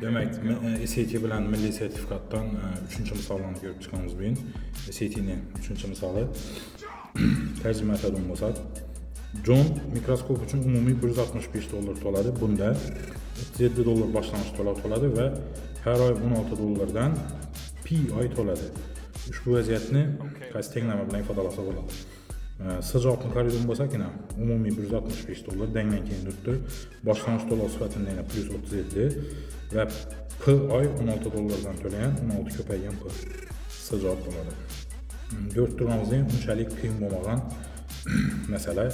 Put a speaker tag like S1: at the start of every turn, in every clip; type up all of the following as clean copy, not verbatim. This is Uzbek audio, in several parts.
S1: Demek SAT bilen milli sertifikattan 3. misallarını görüp çıkmamız bugün. SAT'nin 3. misalı tercüme etadığım olsa. John mikroskop için umumi $165 to'ladi. Bunda $37 başlangıç to'lov ve her ay $16'dan pi ay to'ladi. Ushbu vaziyatni qaysi tenglama bilan ifodalasa bo'ladi? Sijobni qaraydigan bo'lsak, yana umumiy $165 dengdan keyin turibdi. Boshlang'ich to'lov sifatida yana plus 37 ve p ay $16dan to'lagan 16 ko'paygan p sijob bo'ladi. Ko'rib turganimizdek, unchalik qiyin bo'lmagan masala.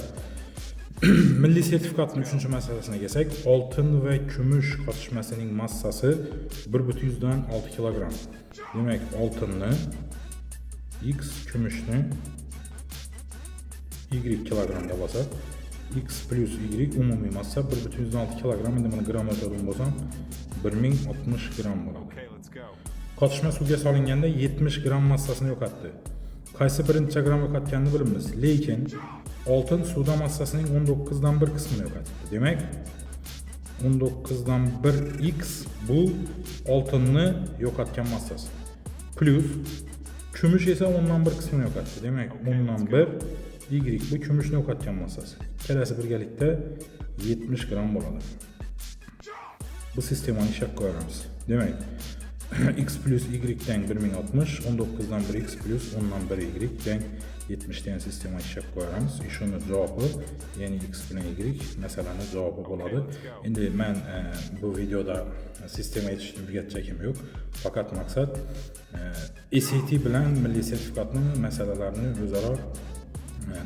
S1: Milliy sertifikatning 3-masalasına kelsak, oltin va kumush qotishmasining massasi 1,6 kilogram. Demak, oltinni x, kumushni y kilogramda bo'lsa, x plus y umumiy massa 1,6 kilogram. Endi buni gram o'tadigan bo'lsam 1060 gram bo'ladi. Qotishma suvga solinganda 70 gram massasini yo'qotdi. Qaysi birinchi gram yo'qotganini bilamiz, lekin oltin suvda massasining 19dan 1 qismini yo'qotdi. Demak, 19dan 1x bu oltinni yo'qotgan massasi. Plus kumush esa 10dan 1 qismini yo'qotdi. Demak, 10dan 1 y bu kumushni yo'qotgan massasi. Ikkalasi birgalikda 70 gram bo'ladi. Bu sistemani ishga qo'yamiz. Demak, x plus y dan 1060, 19dan 1x plus 10dan 1y dan 70 degan sistemani ishga qo'yamiz. Shuni javobi, ya'ni x bilan y masalani javobi bo'ladi. Endi men bu videoda sistema yetishtirib o'rgatishim yo'q. Faqat maqsad SAT bilan milliy sertifikatning masalalarini o'zaro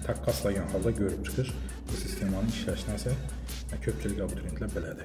S1: taqqoslagan holda ko'rib chiqish. Bu sistemani ishlashni esa ko'pchilik abituriyentlar biladi.